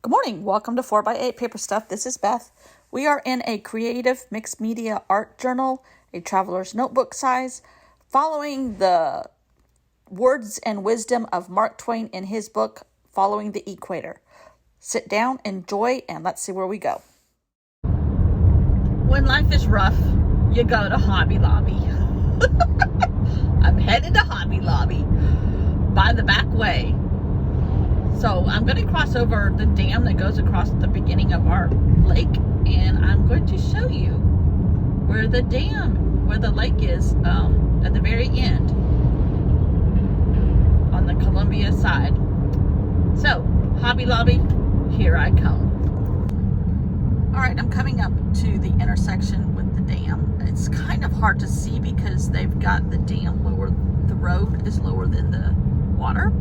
Good morning. Welcome to 4x8 Paper Stuff. This is Beth. We are in a creative mixed media art journal, a traveler's notebook size, following the words and wisdom of Mark Twain in his book, Following the Equator. Sit down, enjoy, and let's see where we go. When life is rough, you go to Hobby Lobby. I'm headed to Hobby Lobby by the back way. So I'm going to cross over the dam that goes across the beginning of our lake, and I'm going to show you where the lake is at the very end on the Columbia side. So, Hobby Lobby, here I come. All right, I'm coming up to the intersection with the dam. It's kind of hard to see because they've got the dam lower, the road is lower than the water.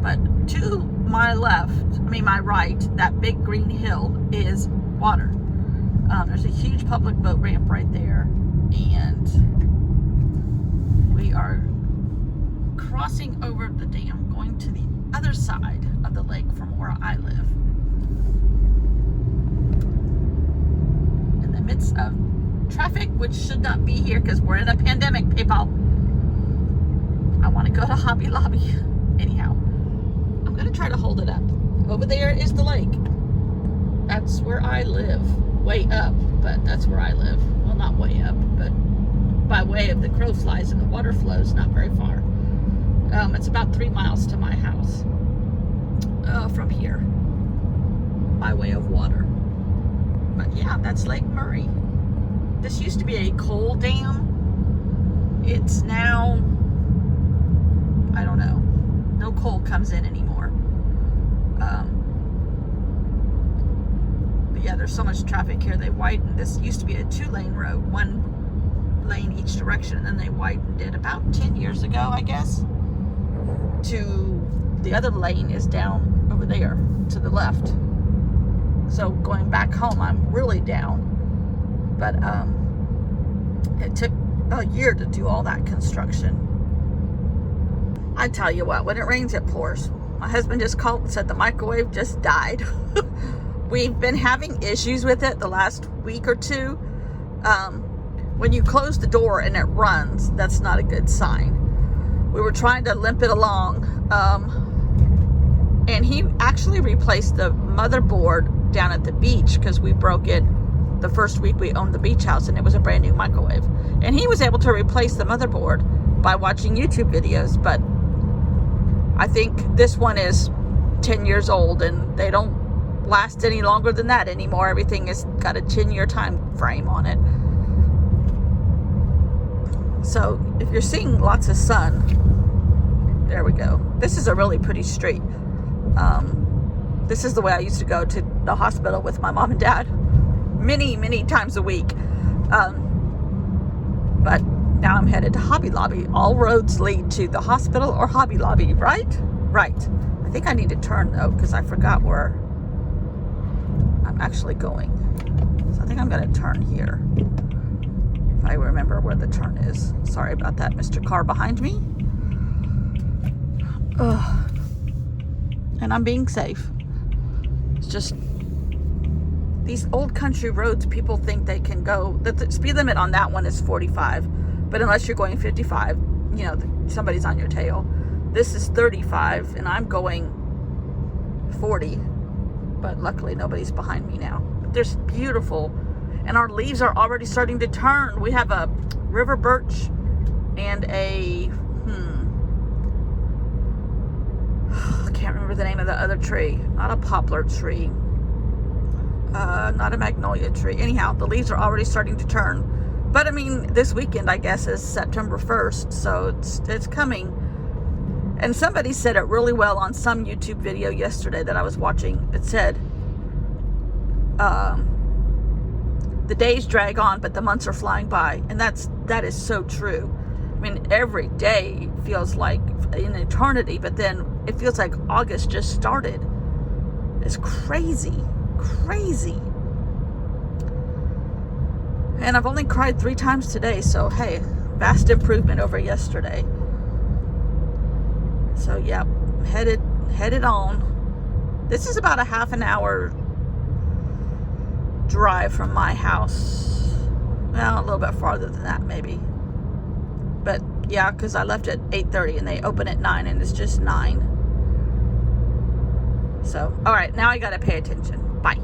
But to my my right, that big green hill is water. There's a huge public boat ramp right there, and we are crossing over the dam, going to the other side of the lake from where I live. In the midst of traffic, which should not be here because we're in a pandemic, people. I want to go to Hobby Lobby. Anyhow, I'm going to try to hold it up. Over there is the lake. That's where I live. Way up, but that's where I live. Well, not way up, but by way of the crow flies and the water flows, not very far. It's about 3 miles to my house from here, by way of water. But yeah, that's Lake Murray. This used to be a coal dam. It's now, I don't know. No coal comes in anymore. But yeah, there's so much traffic here. They widened. This used to be a 2-lane road, 1 lane each direction, and then they widened it about 10 years ago, I guess. To the other lane is down over there to the left. So going back home, I'm really down. But it took a year to do all that construction. I tell you what, when it rains, it pours. My husband just called and said the microwave just died. We've been having issues with it the last week or two. When you close the door and it runs, that's not a good sign. We were trying to limp it along, and he actually replaced the motherboard down at the beach because we broke it the first week we owned the beach house, and it was a brand new microwave. And he was able to replace the motherboard by watching YouTube videos, but I think this one is 10 years old and they don't last any longer than that anymore. Everything has got a 10-year time frame on it. So if you're seeing lots of sun, there we go. This is a really pretty street. This is the way I used to go to the hospital with my mom and dad many times a week. But now I'm headed to Hobby Lobby. All roads lead to the hospital or Hobby Lobby, right? Right. I think I need to turn though, because I forgot where I'm actually going. So I think I'm going to turn here. If I remember where the turn is. Sorry about that, Mr. Car behind me. Ugh. And I'm being safe. It's just these old country roads, people think they can go. The speed limit on that one is 45. But unless you're going 55, you know, somebody's on your tail. This is 35, and I'm going 40. But luckily, nobody's behind me now. But there's beautiful, and our leaves are already starting to turn. We have a river birch and a, I can't remember the name of the other tree. Not a poplar tree. Not a magnolia tree. Anyhow, the leaves are already starting to turn. But I mean, this weekend, I guess, is September 1st, so it's coming. And somebody said it really well on some YouTube video yesterday that I was watching. It said, the days drag on, but the months are flying by. And that is so true. I mean, every day feels like an eternity, but then it feels like August just started. It's crazy. And I've only cried 3 times today, so hey, vast improvement over yesterday. So yeah, headed headed on. This is about a half an hour drive from my house. Well, a little bit farther than that maybe. But yeah, because I left at 8:30 and they open at 9 and it's just 9. So, all right, now I got to pay attention. Bye.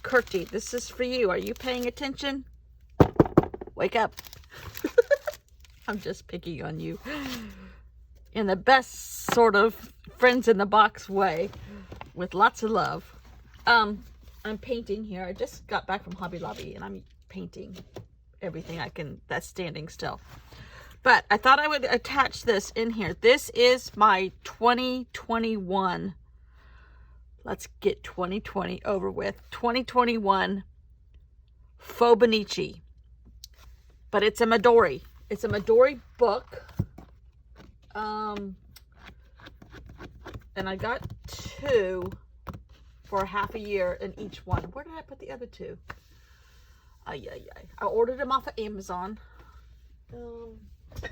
Kurtie, this is for you. Are you paying attention? Wake up. I'm just picking on you. In the best sort of friends in the box way. With lots of love. I'm painting here. I just got back from Hobby Lobby and I'm painting everything I can that's standing still. But I thought I would attach this in here. This is my 2021. Let's get 2020 over with. 2021 Faux. But it's a Midori. It's a Midori book. And I got 2 for half a year in each one. Where did I put the other 2? I ordered them off of Amazon. If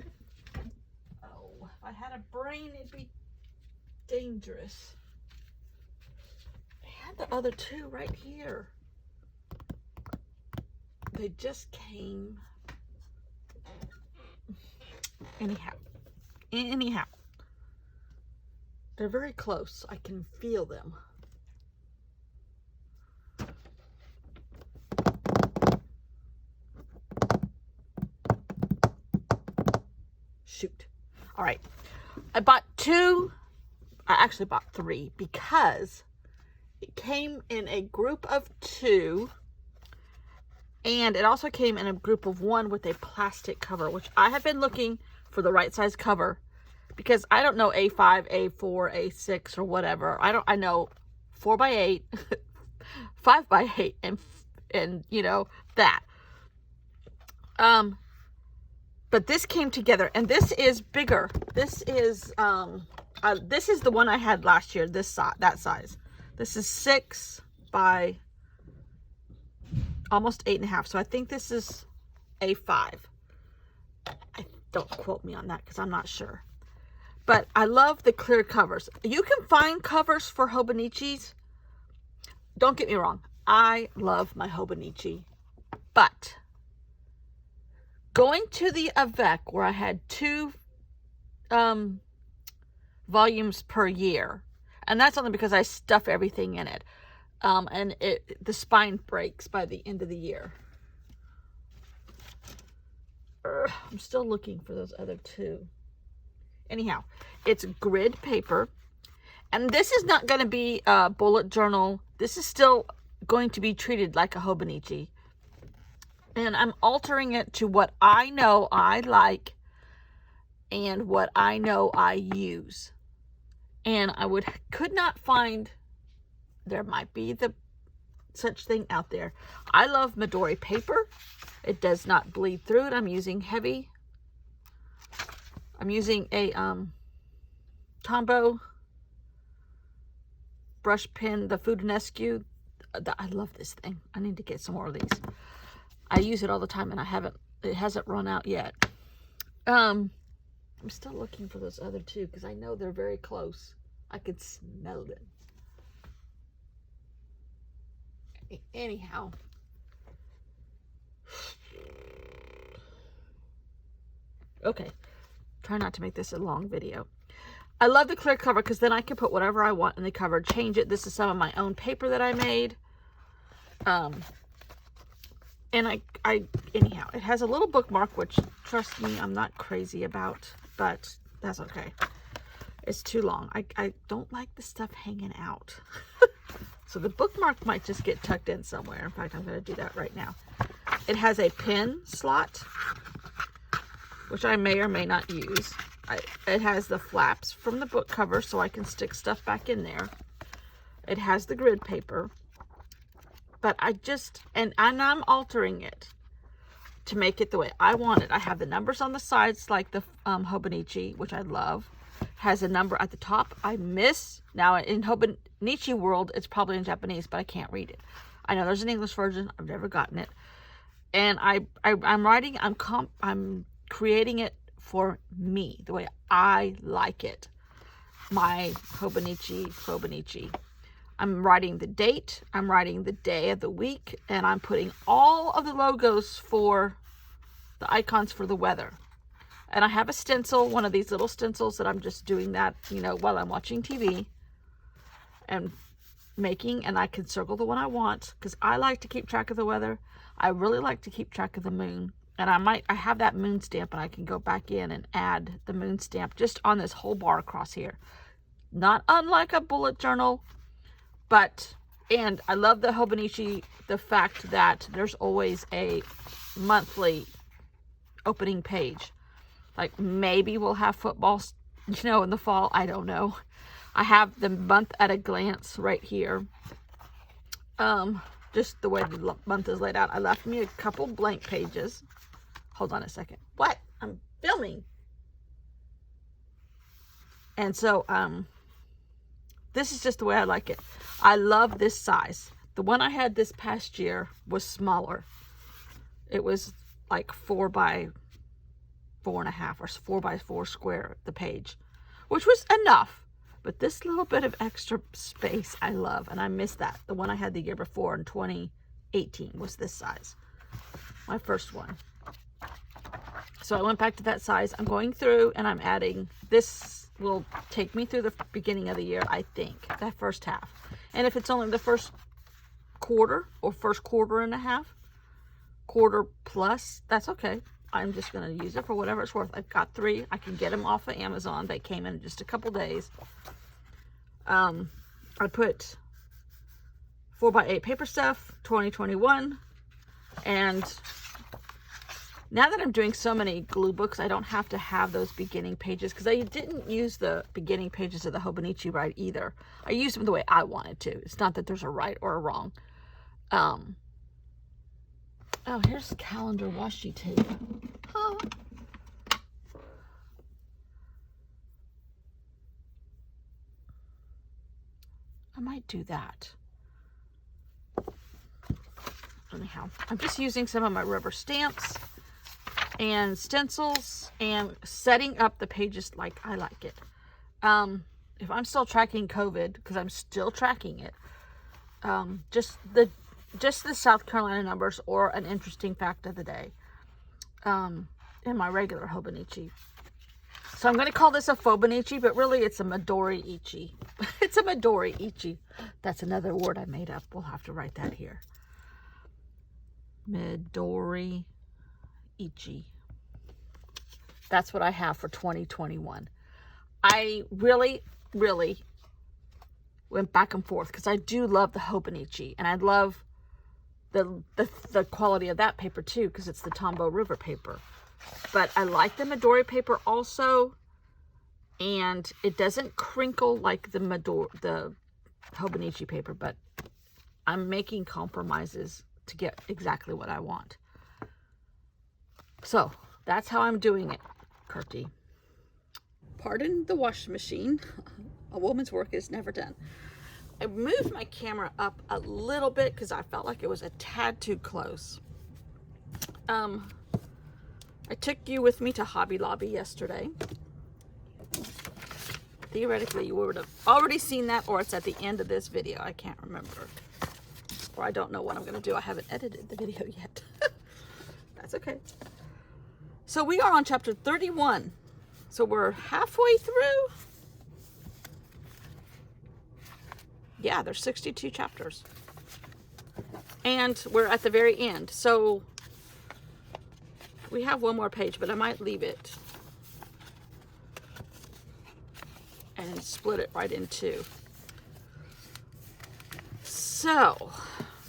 I had a brain, it'd be dangerous. I had the other 2 right here. They just came. Anyhow. They're very close. I can feel them. Shoot. All right. I bought 2. I actually bought 3 because it came in a group of 2. And it also came in a group of 1 with a plastic cover, which I have been looking for the right size cover because I don't know A5, A4, A6 or whatever. I know 4x8, 5x8 and you know that. But this came together and this is bigger. This is the one I had last year, that size. This is 6 by almost 8.5. So I think this is A5. Don't quote me on that because I'm not sure. But I love the clear covers. You can find covers for Hobonichis. Don't get me wrong. I love my Hobonichi. But going to the Avec where I had 2 volumes per year. And that's only because I stuff everything in it. And the spine breaks by the end of the year. I'm still looking for those other 2. Anyhow, it's grid paper. And this is not going to be a bullet journal. This is still going to be treated like a Hobonichi. And I'm altering it to what I know I like and what I know I use. And I could not find, there might be such thing out there. I love Midori paper. It does not bleed through it. I'm using heavy. I'm using a Tombow brush pen, the Fudonescu. I love this thing. I need to get some more of these. I use it all the time and it hasn't run out yet. I'm still looking for those other 2 because I know they're very close. I could smell them. Anyhow. Okay. Try not to make this a long video. I love the clear cover because then I can put whatever I want in the cover, change it. This is some of my own paper that I made. And anyhow, it has a little bookmark, which, trust me, I'm not crazy about, but that's okay. It's too long. I don't like the stuff hanging out. So the bookmark might just get tucked in somewhere. In fact, I'm going to do that right now. It has a pen slot, which I may or may not use. It has the flaps from the book cover so I can stick stuff back in there. It has the grid paper. But and I'm altering it to make it the way I want it. I have the numbers on the sides like the Hobonichi, which I love. Has a number at the top. I miss. Now in Hobonichi world, it's probably in Japanese, but I can't read it. I know there's an English version. I've never gotten it. And I'm creating it for me, the way I like it. My Hobonichi. I'm writing the date, I'm writing the day of the week, and I'm putting all of the logos for the icons for the weather. And I have a stencil, one of these little stencils that I'm just doing that, you know, while I'm watching TV and making, and I can circle the one I want because I like to keep track of the weather. I really like to keep track of the moon. And I have that moon stamp, and I can go back in and add the moon stamp just on this whole bar across here. Not unlike a bullet journal, but, and I love the Hobonichi, the fact that there's always a monthly opening page. Like maybe we'll have football, you know, in the fall. I don't know. I have the month at a glance right here. Just the way the month is laid out. I left me a couple blank pages. Hold on a second. What? I'm filming. And so, this is just the way I like it. I love this size. The one I had this past year was smaller. It was like 4 by 4.5 or 4 by 4 square, the page, which was enough. But this little bit of extra space I love, and I miss that. The one I had the year before in 2018 was this size. My first one. So I went back to that size. I'm going through and I'm adding, this will take me through the beginning of the year, I think, that first half. And if it's only the first quarter or first quarter and a half, quarter plus, that's okay. I'm just going to use it for whatever it's worth. I've got 3. I can get them off of Amazon. They came in just a couple days. I put 4x8 paper stuff, 2021. And now that I'm doing so many glue books, I don't have to have those beginning pages, because I didn't use the beginning pages of the Hobonichi right either. I used them the way I wanted to. It's not that there's a right or a wrong. Oh, here's calendar washi tape. Huh. I might do that. Anyhow, I'm just using some of my rubber stamps and stencils and setting up the pages like I like it. If I'm still tracking COVID, because I'm still tracking it, just the South Carolina numbers or an interesting fact of the day in my regular Hobonichi. So I'm going to call this a Fobonichi, but really it's a Midori-ichi. It's a Midori-ichi. That's another word I made up. We'll have to write that here. Midori-ichi. That's what I have for 2021. I really, really went back and forth because I do love the Hobonichi, and I love the quality of that paper too, because it's the Tombow River paper. But I like the Midori paper also, and it doesn't crinkle like the Hobonichi paper, but I'm making compromises to get exactly what I want. So that's how I'm doing it, Kurtie. Pardon the washing machine. A woman's work is never done. I moved my camera up a little bit because I felt like it was a tad too close. I took you with me to Hobby Lobby yesterday. Theoretically, you would have already seen that, or it's at the end of this video. I can't remember. Or I don't know what I'm going to do. I haven't edited the video yet. That's okay. So we are on chapter 31. So we're halfway through. Yeah, there's 62 chapters. And we're at the very end. So we have one more page, but I might leave it and split it right in two. So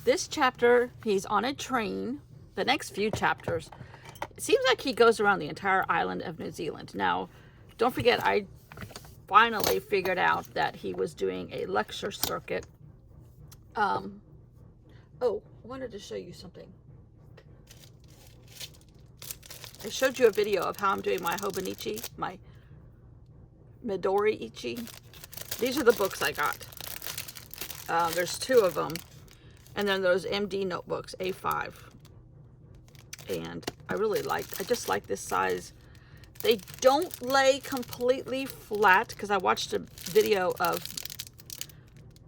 this chapter, he's on a train. The next few chapters, it seems like he goes around the entire island of New Zealand. Now, don't forget, I finally figured out that he was doing a lecture circuit. Oh, I wanted to show you something. I showed you a video of how I'm doing my Hobonichi, my Midori-ichi. These are the books I got. There's 2 of them. And then those MD notebooks, A5. And I just like this size. They don't lay completely flat, because I watched a video of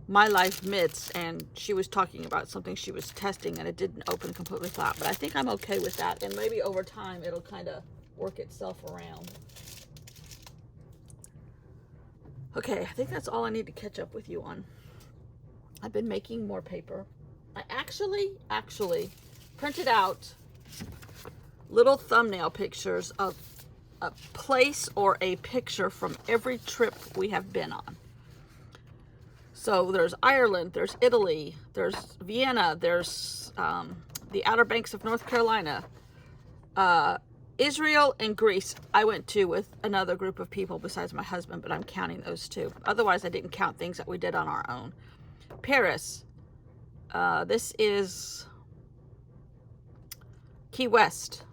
My Life Mitts, and she was talking about something she was testing, and it didn't open completely flat. But I think I'm okay with that, and maybe over time it'll kind of work itself around. Okay, I think that's all I need to catch up with you on. I've been making more paper. I actually printed out little thumbnail pictures of a place or a picture from every trip we have been on. So there's Ireland, there's Italy, there's Vienna, there's the Outer Banks of North Carolina, Israel and Greece. I went to with another group of people besides my husband, but I'm counting those two. Otherwise, I didn't count things that we did on our own. Paris. This is Key West.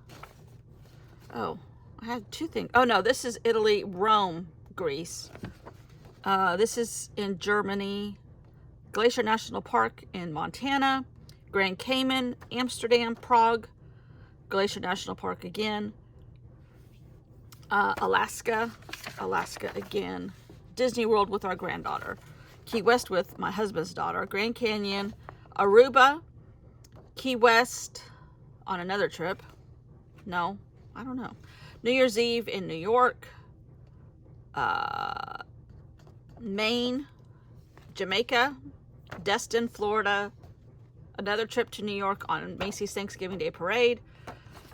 Oh, I had two things. Oh no, this is Italy, Rome, Greece. This is in Germany, Glacier National Park in Montana, Grand Cayman, Amsterdam, Prague, Glacier National Park again, Alaska again, Disney World with our granddaughter, Key West with my husband's daughter, Grand Canyon, Aruba, Key West on another trip. No, I don't know. New Year's Eve in New York, Maine, Jamaica, Destin, Florida, another trip to New York on Macy's Thanksgiving Day Parade,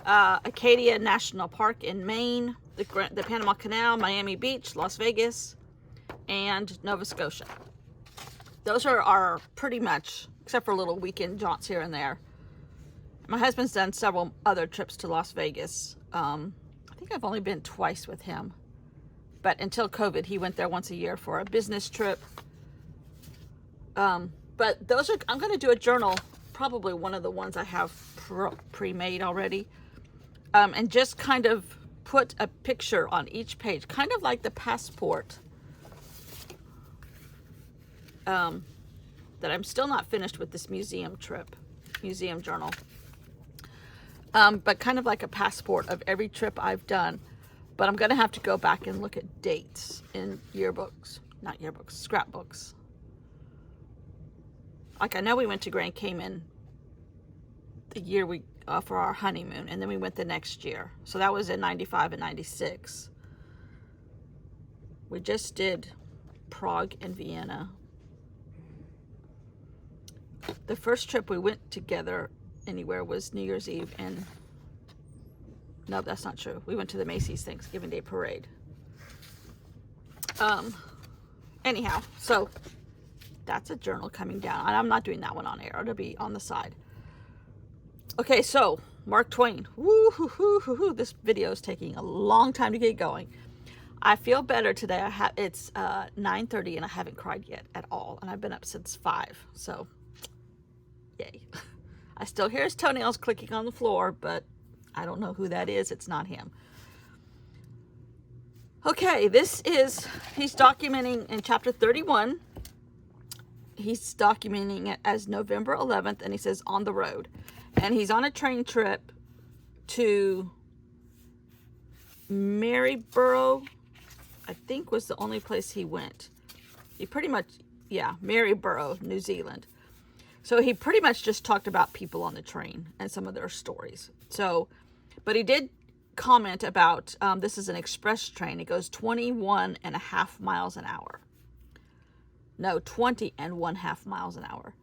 Acadia National Park in Maine, the Panama Canal, Miami Beach, Las Vegas, and Nova Scotia. Those are our pretty much, except for little weekend jaunts here and there. My husband's done several other trips to Las Vegas. I think I've only been twice with him. But until COVID, he went there once a year for a business trip. But those are, I'm going to do a journal, probably one of the ones I have pre-made already. And just kind of put a picture on each page, kind of like the passport. That I'm still not finished with this museum journal. But kind of like a passport of every trip I've done. But I'm going to have to go back and look at dates in scrapbooks. Like I know we went to Grand Cayman the year for our honeymoon, and then we went the next year. So that was in 95 and 96. We just did Prague and Vienna. The first trip we went together anywhere was New Year's Eve, and no, that's not true. We went to the Macy's Thanksgiving Day Parade. Anyhow, so that's a journal coming down, and I'm not doing that one on air. It'll be on the side. Okay, so Mark Twain. Woo-hoo-hoo-hoo-hoo. This video is taking a long time to get going. I feel better today. It's 9:30 and I haven't cried yet at all, and I've been up since 5. So, yay! I still hear his toenails clicking on the floor, but I don't know who that is. It's not him. Okay, he's documenting in chapter 31. He's documenting it as November 11th, and he says on the road. And he's on a train trip to Maryborough, I think was the only place he went. Maryborough, New Zealand. So he pretty much just talked about people on the train and some of their stories. So, but he did comment about, this is an express train. It goes 21.5 miles an hour. No, 20.5 miles an hour.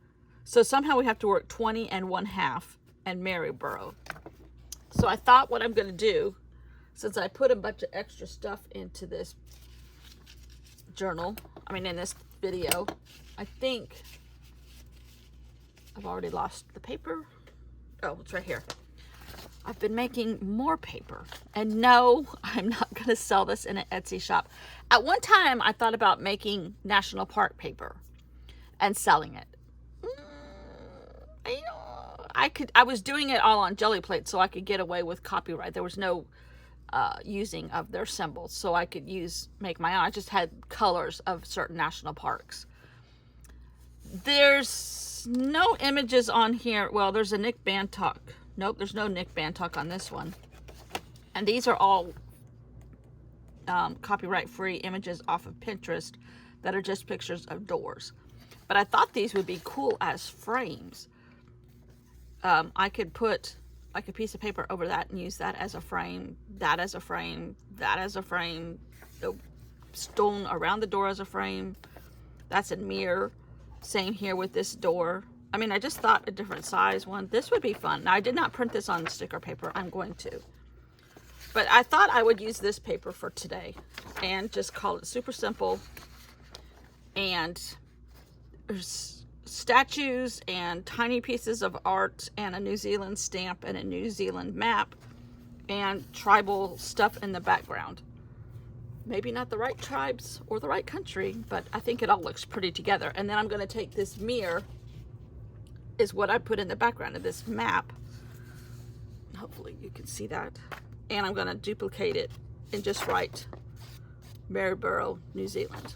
So somehow we have to work 20.5 and Maryborough. So I thought what I'm going to do, since I put a bunch of extra stuff into this in this video, I think I've already lost the paper. Oh, it's right here. I've been making more paper. And no, I'm not going to sell this in an Etsy shop. At one time, I thought about making national park paper and selling it. I was doing it all on jelly plates so I could get away with copyright. There was no using of their symbols, so I could make my own. I just had colors of certain national parks. There's no images on here. Well, there's a Nick Bantock Nope, there's no Nick Bantuck on this one. And these are all copyright-free images off of Pinterest that are just pictures of doors. But I thought these would be cool as frames. I could put like a piece of paper over that and use that as a frame, that as a frame, that as a frame, the stone around the door as a frame. That's a mirror. Same here with this door. I mean, I just thought a different size one. This would be fun. Now, I did not print this on sticker paper. I'm going to. But I thought I would use this paper for today and just call it super simple. And there's statues and tiny pieces of art and a New Zealand stamp and a New Zealand map and tribal stuff in the background. Maybe not the right tribes or the right country, but I think it all looks pretty together. And then I'm going to take this mirror, is what I put in the background of this map. Hopefully you can see that. And I'm going to duplicate it and just write Maryborough, New Zealand.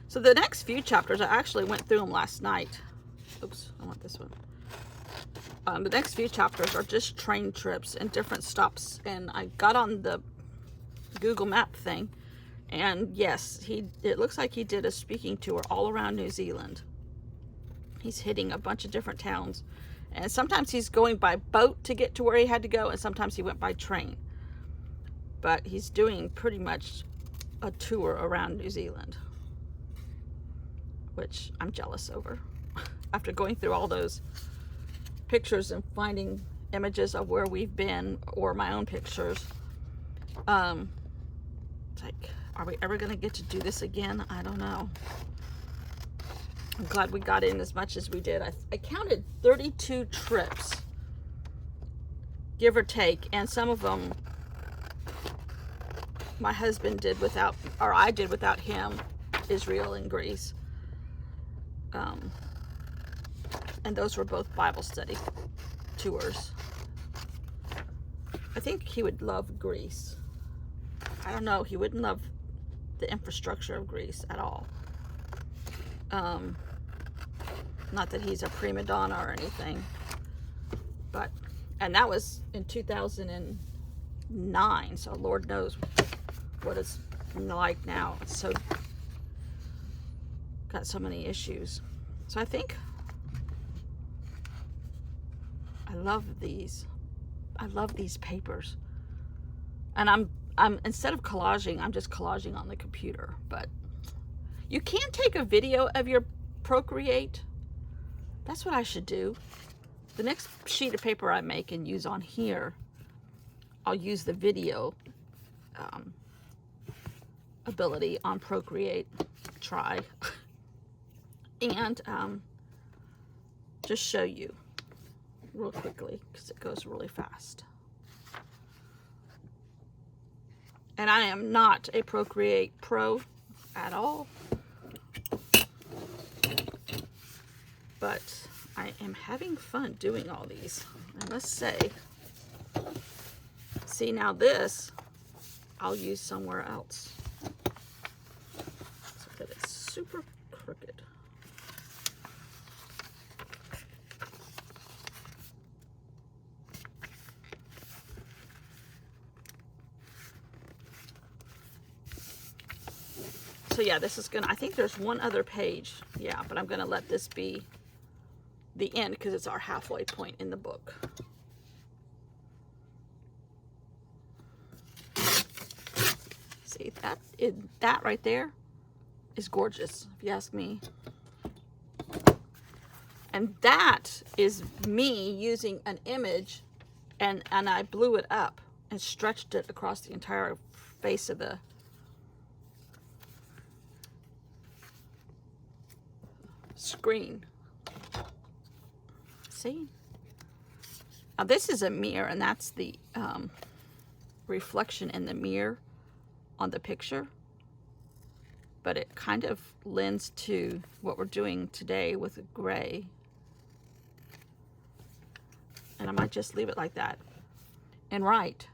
So the next few chapters, I actually went through them last night. Oops, I want this one. The next few chapters are just train trips and different stops. And I got on the Google Map thing. And yes, it looks like he did a speaking tour all around New Zealand. He's hitting a bunch of different towns. And sometimes he's going by boat to get to where he had to go, and sometimes he went by train. But he's doing pretty much a tour around New Zealand, which I'm jealous over. After going through all those pictures and finding images of where we've been or my own pictures, it's like, are we ever going to get to do this again? I don't know. I'm glad we got in as much as we did. I counted 32 trips, give or take, and some of them my husband did without, or I did without him, Israel and Greece. And those were both Bible study tours. I think he would love Greece. I don't know, he wouldn't love the infrastructure of Greece at all. Not that he's a prima donna or anything, but, and that was in 2009, so Lord knows what it's like now. It's so, got so many issues. So I think I love these papers. And I'm instead of collaging, I'm just collaging on the computer. But you can take a video of your Procreate. That's what I should do. The next sheet of paper I make and use on here, I'll use the video ability on Procreate. Try. And just show you real quickly because it goes really fast. And I am not a Procreate pro at all, but I am having fun doing all these, I must say. See, now this I'll use somewhere else so that it's super crooked. So yeah, this is gonna, I think there's one other page. Yeah, but I'm gonna let this be the end because it's our halfway point in the book. See, that right there is gorgeous, if you ask me. And that is me using an image and I blew it up and stretched it across the entire face of the screen. See? Now this is a mirror, and that's the reflection in the mirror on the picture. But it kind of lends to what we're doing today with the gray. And I might just leave it like that. And right.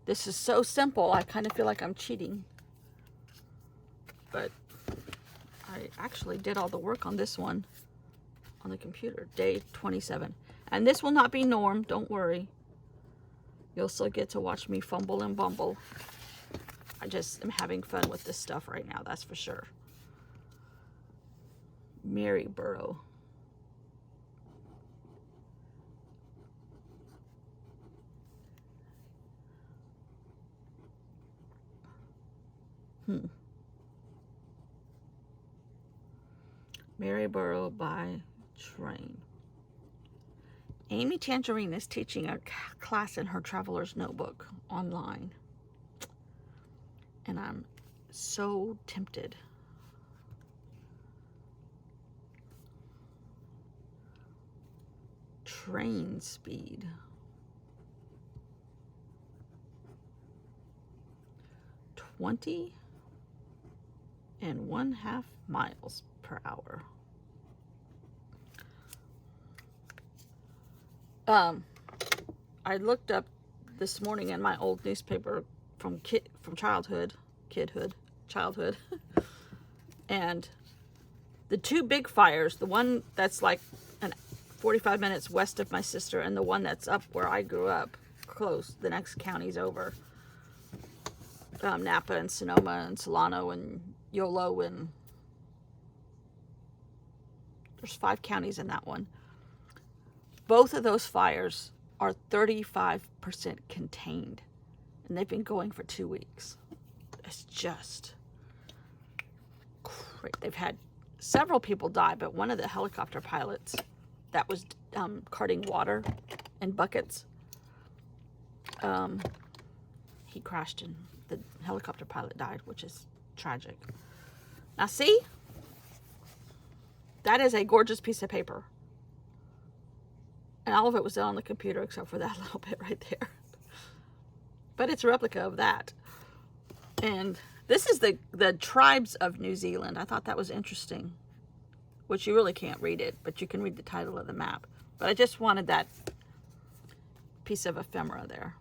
This is so simple, I kind of feel like I'm cheating. But I actually did all the work on this one on the computer. Day 27. And this will not be norm, don't worry. You'll still get to watch me fumble and bumble. I just am having fun with this stuff right now, that's for sure. Maryborough. Maryborough by Twain. Amy Tangerine is teaching a class in her traveler's notebook online. And I'm so tempted. Train speed. 20.5 miles per hour. I looked up this morning in my old newspaper from childhood, and the two big fires, the one that's like 45 minutes west of my sister, and the one that's up where I grew up, close, the next counties over, Napa and Sonoma and Solano and Yolo, and there's 5 counties in that one. Both of those fires are 35% contained, and they've been going for 2 weeks. It's just great. They've had several people die, but one of the helicopter pilots that was carting water in buckets, he crashed and the helicopter pilot died, which is tragic. Now see, that is a gorgeous piece of paper. And all of it was done on the computer except for that little bit right there. But it's a replica of that. And this is the tribes of New Zealand. I thought that was interesting. Which you really can't read it, but you can read the title of the map. But I just wanted that piece of ephemera there.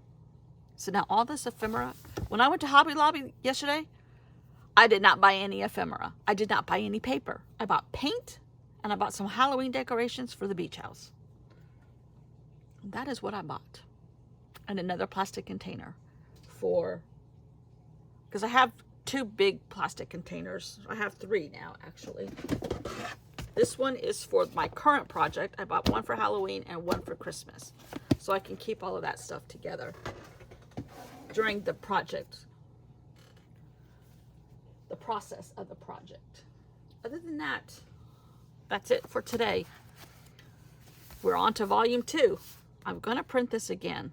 So now all this ephemera, when I went to Hobby Lobby yesterday, I did not buy any ephemera. I did not buy any paper. I bought paint, and I bought some Halloween decorations for the beach house. That is what I bought. And another plastic container because I have 2 big plastic containers. I have 3 now, actually. This one is for my current project. I bought one for Halloween and one for Christmas. So I can keep all of that stuff together during the project. The process of the project. Other than that, that's it for today. We're on to volume 2. I'm going to print this again.